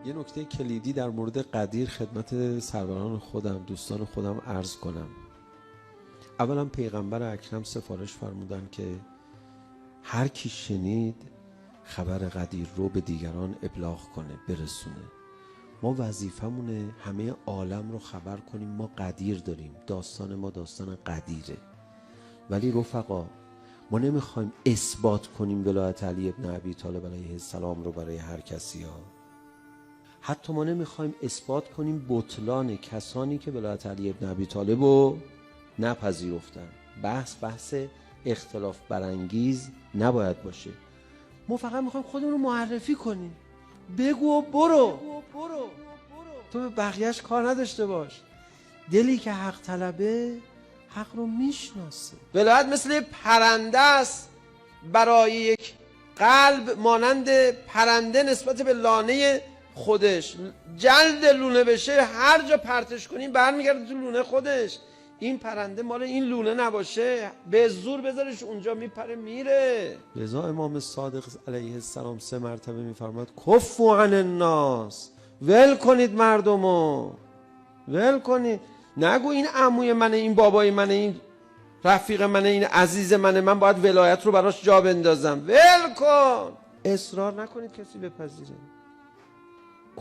یه نکته کلیدی در مورد قدیر خدمت سروران خودم، دوستان خودم عرض کنم. اولا پیغمبر اکرم سفارش فرمودن که هر کی شنید خبر قدیر رو به دیگران ابلاغ کنه، برسونه. ما وظیفمونه همه عالم رو خبر کنیم ما قدیر داریم، داستان ما داستان قدیره. ولی رفقا، ما نمیخوایم اثبات کنیم ولایت علی ابن ابی طالب علیه السلام رو برای هر کسی ها. حتی ما نمیخوایم اثبات کنیم بطلان کسانی که ولایت علی ابن ابی طالب رو نپذیرفتن. بحث اختلاف برانگیز نباید باشه. ما فقط میخوایم خودمون رو معرفی کنیم. بگو و برو. تو به بقیهش کار نداشته باش. دلی که حق طلبه حق رو میشناسه. ولایت مثل پرنده است، برای یک قلب مانند پرنده نسبت به لانه خودش. جلد لونه بشه هر جا پرتش کنیم برمیگرده تو لونه خودش. این پرنده مال این لونه نباشه، به زور بذارش اونجا میپره میره. لذا امام صادق علیه السلام 3 مرتبه میفرماد کفوا عن الناس، ول کنید مردمو، ول کنید. نگو این عموی منه، این بابای منه، این رفیق منه، این عزیز منه، من باید ولایت رو براش جا بندازم. ول کن، اصرار نکنید کسی بپذیره.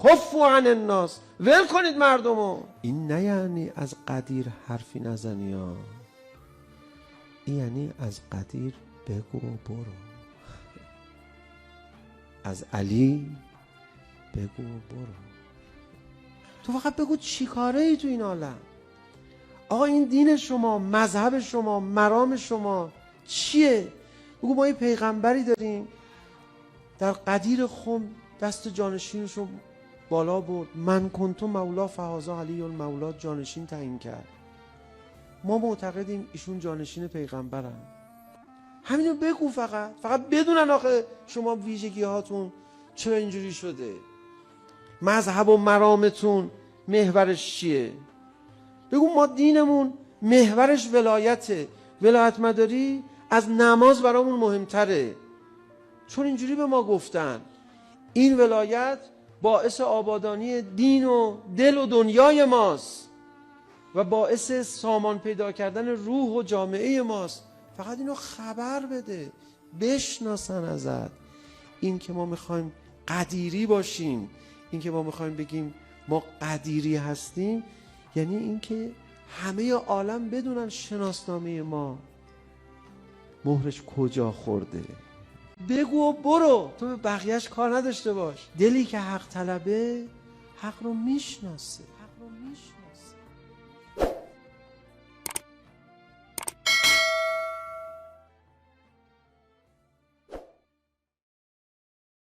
کفوا عن الناس، ول کنید مردمو. این نه یعنی از قدیر حرفی نزنی ها، این یعنی از قدیر بگو و برو. از علی بگو و برو. تو فقط بگو چی کاره ای تو این عالم. آقا این دین شما، مذهب شما، مرام شما چیه؟ بگو ما یه پیغمبری داریم در قدیر خم دست جانشینش رو بالا برد. من کنتم مولا فهذا علی المولا، جانشین تعیین کرد. ما معتقدیم ایشون جانشین پیغمبرن. همینو بگو، فقط بدونن آخه شما ویژگی هاتون چرا اینجوری شده، مذهب و مرامتون محورش چیه. بگو ما دینمون محورش ولایته، ولایت مداری از نماز برامون مهمتره، چون اینجوری به ما گفتن. این ولایت باعث آبادانی دین و دل و دنیای ماست و باعث سامان پیدا کردن روح و جامعه ماست. فقط اینو خبر بده، بشناسن ازت. این که ما میخوایم قدیری باشیم، این که ما میخوایم بگیم ما قدیری هستیم، یعنی این که همه عالم بدونن شناسنامه ما مهرش کجا خورده. بگو و برو، تو به بقیهش کار نداشته باش. دلی که حق طلبه حق رو میشناسه.